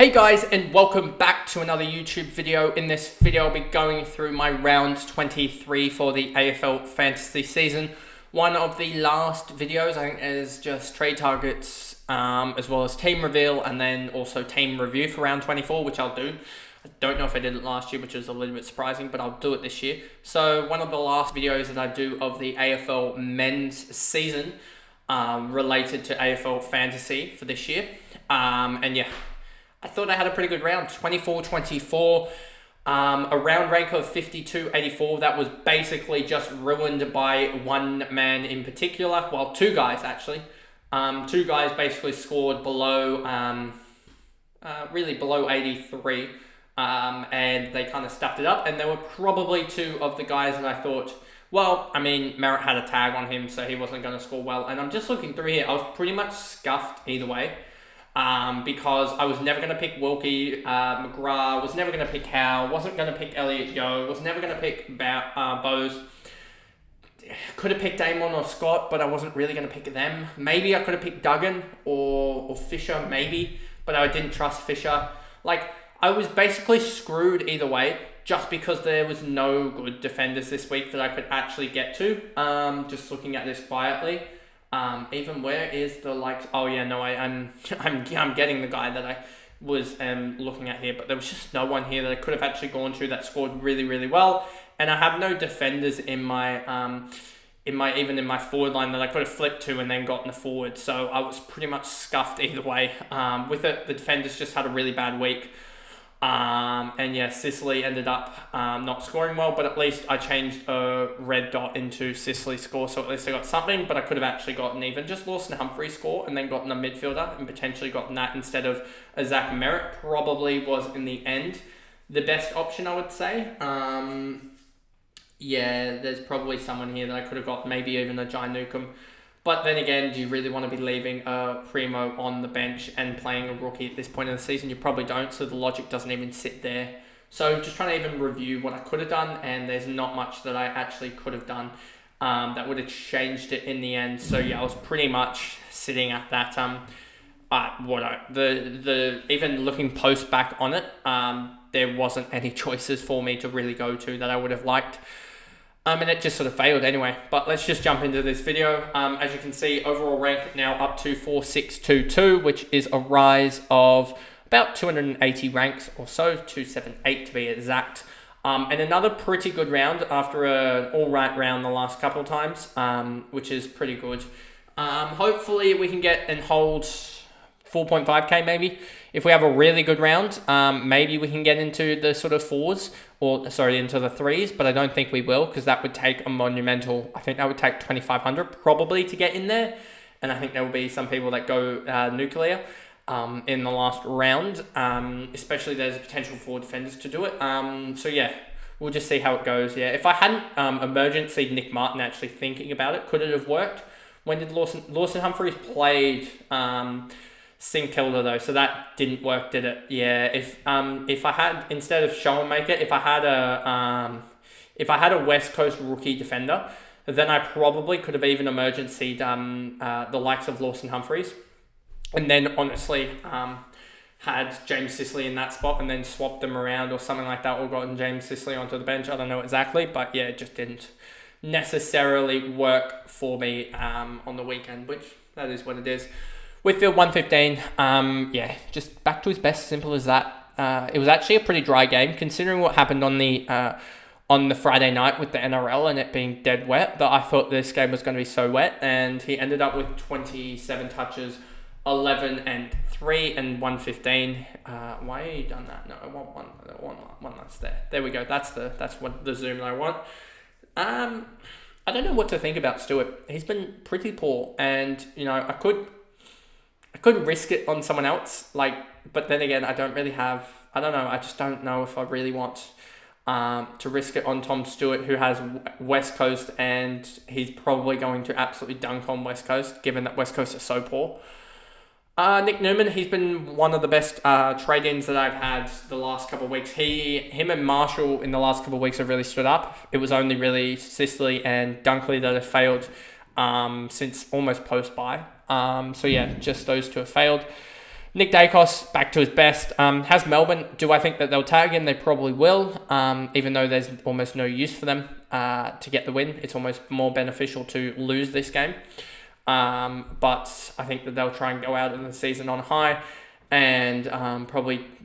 Hey guys, and welcome back to another YouTube video. In this video I'll be going through my round 23 for the AFL Fantasy season. One of the last videos I think is just trade targets as well as team reveal and then also team review for round 24, which I'll do. I don't know if I did it last year, which is a little bit surprising, but I'll do it this year. So one of the last videos that I do of the AFL men's season related to AFL Fantasy for this year. And yeah, I thought I had a pretty good round, 24-24, a round rank of 52-84. That was basically just ruined by one man in particular. Well, two guys actually. Two guys basically scored below, really below 83, and they kind of stuffed it up. And there were probably two of the guys that I thought, well, I mean, Merritt had a tag on him, so he wasn't going to score well. And I'm just looking through here. I was pretty much scuffed either way. Because I was never going to pick Wilkie, McGrath, was never going to Pick Howe, wasn't going to pick Elliot Yeo, was never going to pick Bose. Could have picked Damon or Scott, but I wasn't really going to pick them. Maybe I could have picked Duggan or Fisher, maybe, but I didn't trust Fisher. Like, I was basically screwed either way, just because there was no good defenders this week that I could actually get to, just looking at this quietly. Even where is the likes? Oh yeah, no, I'm getting the guy that I was looking at here, but there was just no one here that I could have actually gone to that scored really, really well. And I have no defenders in my forward line that I could have flipped to and then gotten the forward. So I was pretty much scuffed either way. With it, the defenders just had a really bad week. And yeah, Sicily ended up not scoring well, but at least I changed a red dot into Sicily's score, so at least I got something. But I could have actually gotten even just Lawson Humphrey's score and then gotten a midfielder and potentially gotten that instead of a Zach Merritt. Probably was in the end the best option, I would say. Yeah, there's probably someone here that I could have got, maybe even a Jai Newcomb. But then again, do you really want to be leaving a Primo on the bench and playing a rookie at this point in the season? You probably don't, so the logic doesn't even sit there. So just trying to even review what I could have done, and there's not much that I actually could have done that would have changed it in the end. So yeah, I was pretty much sitting at that. Even looking post back on it, there wasn't any choices for me to really go to that I would have liked. And it just sort of failed anyway. But let's just jump into this video. As you can see, overall rank now up to 4622, which is a rise of about 280 ranks or so, 278 to be exact. And another pretty good round after an all-right round the last couple of times, which is pretty good. Hopefully we can get and hold 4.5k maybe. If we have a really good round, maybe we can get into the sort of into the threes, but I don't think we will, because that would take a monumental, I think that would take 2,500 probably to get in there. And I think there will be some people that go nuclear in the last round, especially there's a potential for defenders to do it. So yeah, we'll just see how it goes. Yeah, if I hadn't emergency Nick Martin actually thinking about it, could it have worked? When did Lawson Humphreys played St Kilda though, so that didn't work, did it? Yeah, if I had, instead of Showmaker, if I had a West Coast rookie defender, then I probably could have even emergencied the likes of Lawson Humphreys, and then honestly had James Sicily in that spot and then swapped them around or something like that, or gotten James Sicily onto the bench. I don't know exactly, but yeah, it just didn't necessarily work for me on the weekend, which that is what it is. Whitfield 115, yeah, just back to his best, simple as that. It was actually a pretty dry game, considering what happened on the Friday night with the NRL and it being dead wet, that I thought this game was going to be so wet, and he ended up with 27 touches, 11 and 3 and 115. Why have you done that? No, I want one that's there. There we go. That's what the zoom that I want. I don't know what to think about Stewart. He's been pretty poor, and you know, I could risk it on someone else, but then again, I don't know, I just don't know if I really want to risk it on Tom Stewart, who has West Coast, and he's probably going to absolutely dunk on West Coast, given that West Coast is so poor. Nick Newman, he's been one of the best trade-ins that I've had the last couple of weeks. Him and Marshall in the last couple of weeks have really stood up. It was only really Sicily and Dunkley that have failed since almost post-bye. So yeah, just those two have failed. Nick Dacos back to his best. Has Melbourne? Do I think that they'll tag him? They probably will. Even though there's almost no use for them to get the win, it's almost more beneficial to lose this game. But I think that they'll try and go out in the season on high, and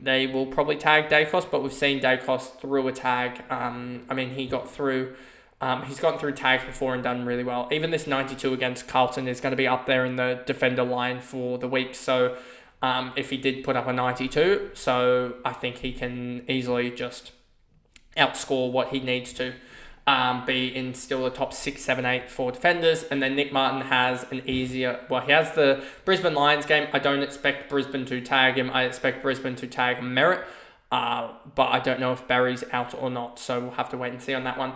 they will probably tag Dacos. But we've seen Dacos through a tag. He got through. He's gotten through tags before and done really well. Even this 92 against Carlton is going to be up there in the defender line for the week. So if he did put up a 92, so I think he can easily just outscore what he needs to be in still the top 6, 7, 8 for defenders. And then Nick Martin has he has the Brisbane Lions game. I don't expect Brisbane to tag him. I expect Brisbane to tag Merritt. But I don't know if Barry's out or not. So we'll have to wait and see on that one.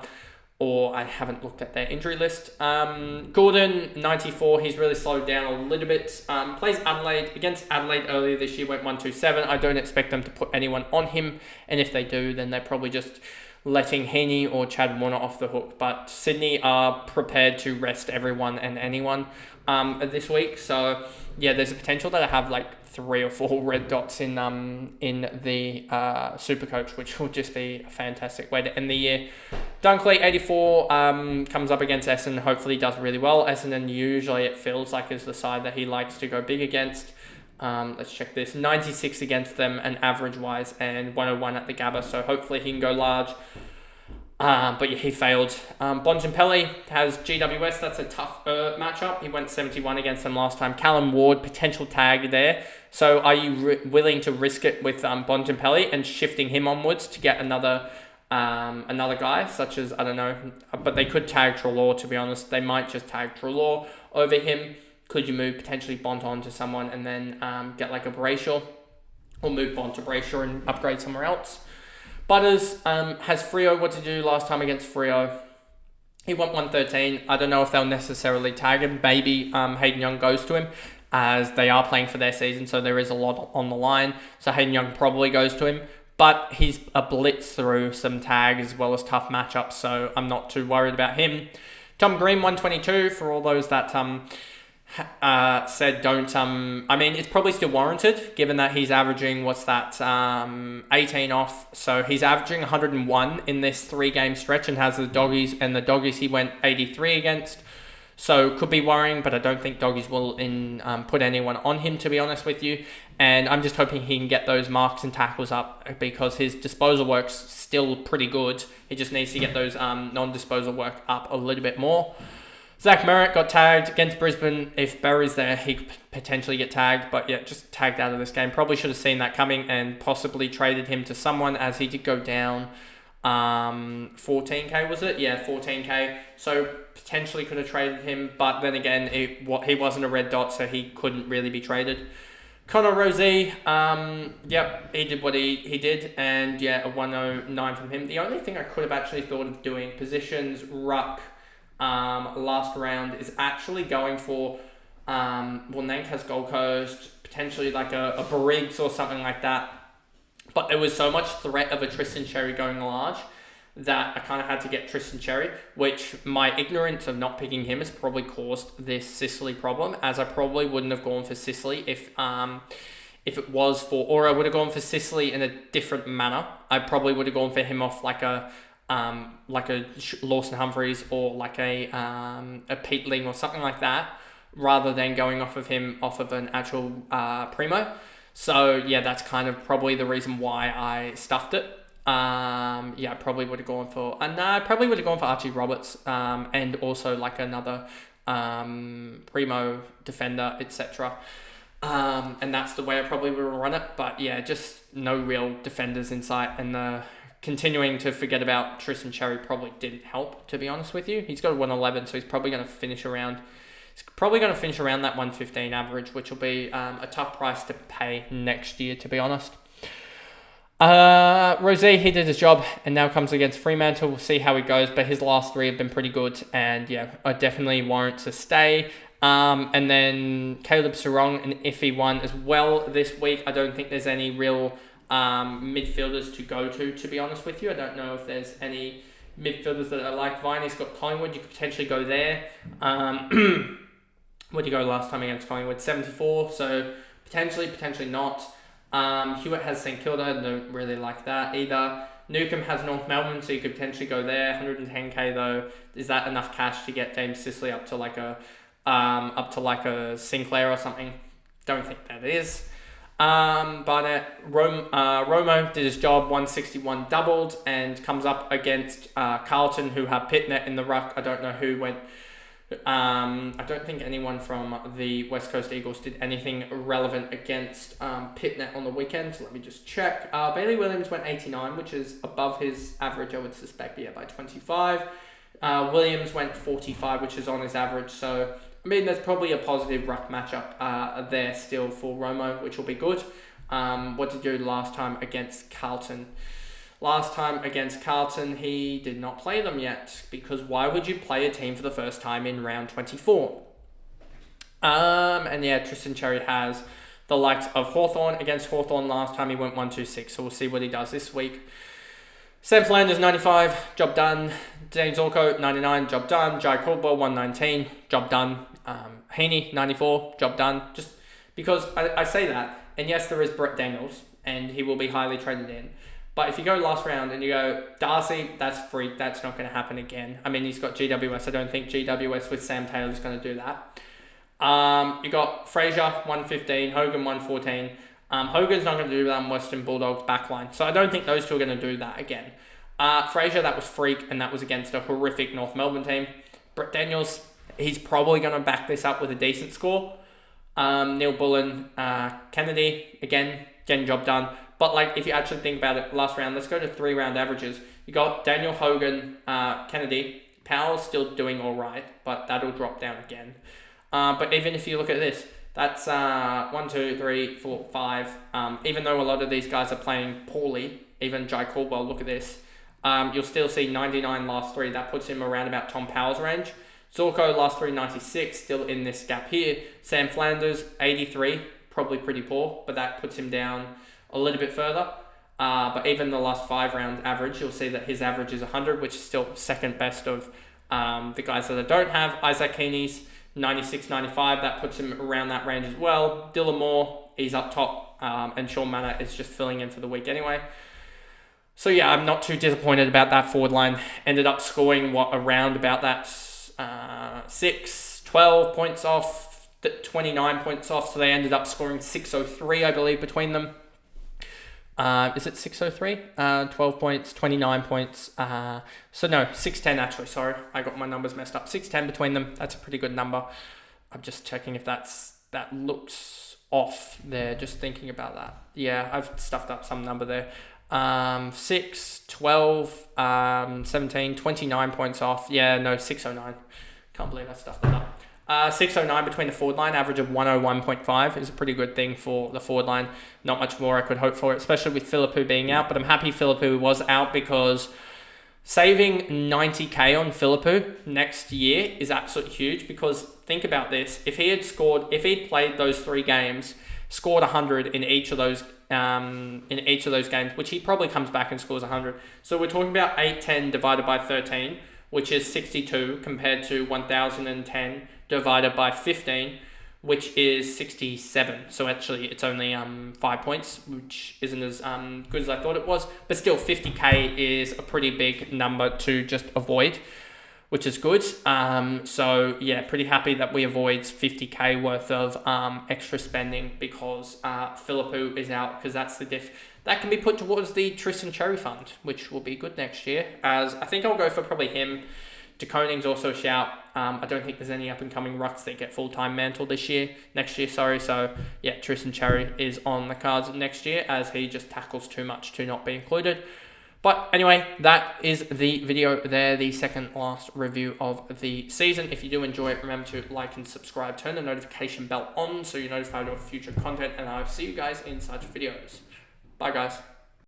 Or I haven't looked at their injury list. Gordon, 94, he's really slowed down a little bit. Plays Adelaide. Against Adelaide earlier this year, went 1-2-7. I don't expect them to put anyone on him. And if they do, then they're probably just letting Heaney or Chad Warner off the hook. But Sydney are prepared to rest everyone and anyone this week. So, yeah, there's a potential that I have like 3 or 4 red dots in the Supercoach, which will just be a fantastic way to end the year. Dunkley, 84, comes up against Essendon. Hopefully does really well. Essendon usually, it feels like, is the side that he likes to go big against. Let's check this. 96 against them and average-wise, and 101 at the Gabba. So hopefully he can go large. But yeah, he failed. Bontempelli has GWS. That's a tough matchup. He went 71 against them last time. Callum Ward, potential tag there. So are you willing to risk it with Bontempelli and shifting him onwards to get another guy, such as, I don't know, but they could tag Treloar, to be honest. They might just tag Treloar over him. Could you move potentially Bont on to someone and then get like a Brayshaw, or move Bont to Brayshaw and upgrade somewhere else? Butters has Freo. What to do last time against Freo? He went 113. I don't know if they'll necessarily tag him. Maybe Hayden Young goes to him, as they are playing for their season, so there is a lot on the line. So Hayden Young probably goes to him, but he's a blitz through some tags as well as tough matchups, so I'm not too worried about him. Tom Green, 122, for all those that said don't, it's probably still warranted, given that he's averaging, 18 off, so he's averaging 101 in this 3-game stretch and has the Doggies, and the Doggies he went 83 against, so could be worrying, but I don't think Doggies will put anyone on him, to be honest with you, and I'm just hoping he can get those marks and tackles up, because his disposal work's still pretty good. He just needs to get those non-disposal work up a little bit more. Zach Merritt got tagged against Brisbane. If Barry's there, he could potentially get tagged. But yeah, just tagged out of this game. Probably should have seen that coming and possibly traded him to someone, as he did go down 14k, was it? Yeah, 14k. So potentially could have traded him. But then again, he wasn't a red dot, so he couldn't really be traded. Connor Rozee, he did what he did. And yeah, a 109 from him. The only thing I could have actually thought of doing, positions, ruck, last round, is actually going for Nank has Gold Coast, potentially like a Briggs or something like that, but there was so much threat of a Tristan Cherry going large that I kind of had to get Tristan Cherry, which my ignorance of not picking him has probably caused this Sicily problem, as I probably wouldn't have gone for Sicily if it was for, or I would have gone for Sicily in a different manner. I probably would have gone for him off like a Lawson Humphreys or like a Pete Ling or something like that, rather than going off of him off of an actual primo. So yeah, that's kind of probably the reason why I stuffed it. I probably would have gone for Archie Roberts, and also like another primo defender, etc. And that's the way I probably would run it. But yeah, just no real defenders in sight, and continuing to forget about Tristan Cherry probably didn't help, to be honest with you. He's got a 111, so he's probably going to finish around that 115 average, which will be a tough price to pay next year, to be honest. Rozee, he did his job and now comes against Fremantle. We'll see how he goes, but his last 3 have been pretty good, and yeah, I definitely warrant to stay. And then Caleb Sarong, an iffy one as well this week. I don't think there's any real midfielders to go to be honest with you. I don't know if there's any midfielders that I like. Viney's got Collingwood, you could potentially go there. Where did you go last time against Collingwood? 74, so Potentially, potentially not. Hewitt has St Kilda, don't really like that either. Newcomb has North Melbourne, so you could potentially go there. 110k though. Is that enough cash to get James Sicily up to like a Sinclair or something? Don't think that is. Barnett, Romo did his job, 161 doubled, and comes up against Carlton, who have Pitnet in the ruck. I don't know who went. I don't think anyone from the West Coast Eagles did anything relevant against Pitnet on the weekend. So let me just check. Bailey Williams went 89, which is above his average, I would suspect, by 25. Williams went 45, which is on his average. So, I mean, there's probably a positive ruck matchup there still for Romo, which will be good. What did he do last time against Carlton? Last time against Carlton, he did not play them yet, because why would you play a team for the first time in round 24? And yeah, Tristan Cherry has the likes of Hawthorn. Against Hawthorn last time, he went 126, so we'll see what he does this week. Sam Flanders, 95, job done. James Orco, 99, job done. Jai Caldwell, 119, job done. Heaney, 94, job done. Just because I say that, and yes, there is Brett Daniels, and he will be highly traded in. But if you go last round and you go, Darcy, that's freak, that's not going to happen again. I mean, he's got GWS. I don't think GWS with Sam Taylor is going to do that. You got Fraser, 115, Hogan, 114. Hogan's not going to do that on Western Bulldogs backline. So I don't think those two are going to do that again. Fraser, that was freak, and that was against a horrific North Melbourne team. Brett Daniels, he's probably going to back this up with a decent score. Neil Bullen, Kennedy, again, getting job done. But like, if you actually think about it, last round, let's go to 3-round averages. You got Daniel, Hogan, Kennedy. Powell's still doing all right, but that'll drop down again. But even if you look at this, that's 1, 2, 3, 4, 5. Even though a lot of these guys are playing poorly, even Jai Caldwell, look at this. You'll still see 99 last 3. That puts him around about Tom Powell's range. Zorko last 3, 96, still in this gap here. Sam Flanders, 83, probably pretty poor, but that puts him down a little bit further. But even the last 5-round average, you'll see that his average is 100, which is still second best of the guys that I don't have. Isaac Heaney's 96, 95, that puts him around that range as well. Dylan Moore, he's up top, and Sean Manor is just filling in for the week anyway. So yeah, I'm not too disappointed about that forward line. Ended up scoring around about that 6, 12 points off, 29 points off, so they ended up scoring 603, I believe, between them. Is it 603? 12 points, 29 points. So no, 610 actually, sorry. I got my numbers messed up. 610 between them. That's a pretty good number. I'm just checking if that looks off there, just thinking about that. Yeah, I've stuffed up some number there. 6, 12, 17, 29 points off. Yeah, no, 609. Can't believe I stuffed that up. 609 between the forward line, average of 101.5 is a pretty good thing for the forward line. Not much more I could hope for, especially with Philippou being out, but I'm happy Philippou was out, because saving 90k on Philippou next year is absolutely huge, because think about this. If he'd played those 3 games, scored 100 in each of those games, which he probably comes back and scores 100. So we're talking about 810 divided by 13, which is 62, compared to 1010 divided by 15, which is 67. So actually, it's only 5 points, which isn't as good as I thought it was. But still, 50k is a pretty big number to just avoid, which is good. So yeah, pretty happy that we avoid 50k worth of extra spending, because Philippou is out, because that's the diff. That can be put towards the Tristan Cherry Fund, which will be good next year, as I think I'll go for probably him. De Koning's also a shout. I don't think there's any up-and-coming rucks that get full-time mantle next year, sorry. So, yeah, Tristan Cherry is on the cards next year, as he just tackles too much to not be included. But anyway, that is the video there, the second last review of the season. If you do enjoy it, remember to like and subscribe, turn the notification bell on so you're notified of future content, and I'll see you guys in such videos. Bye, guys.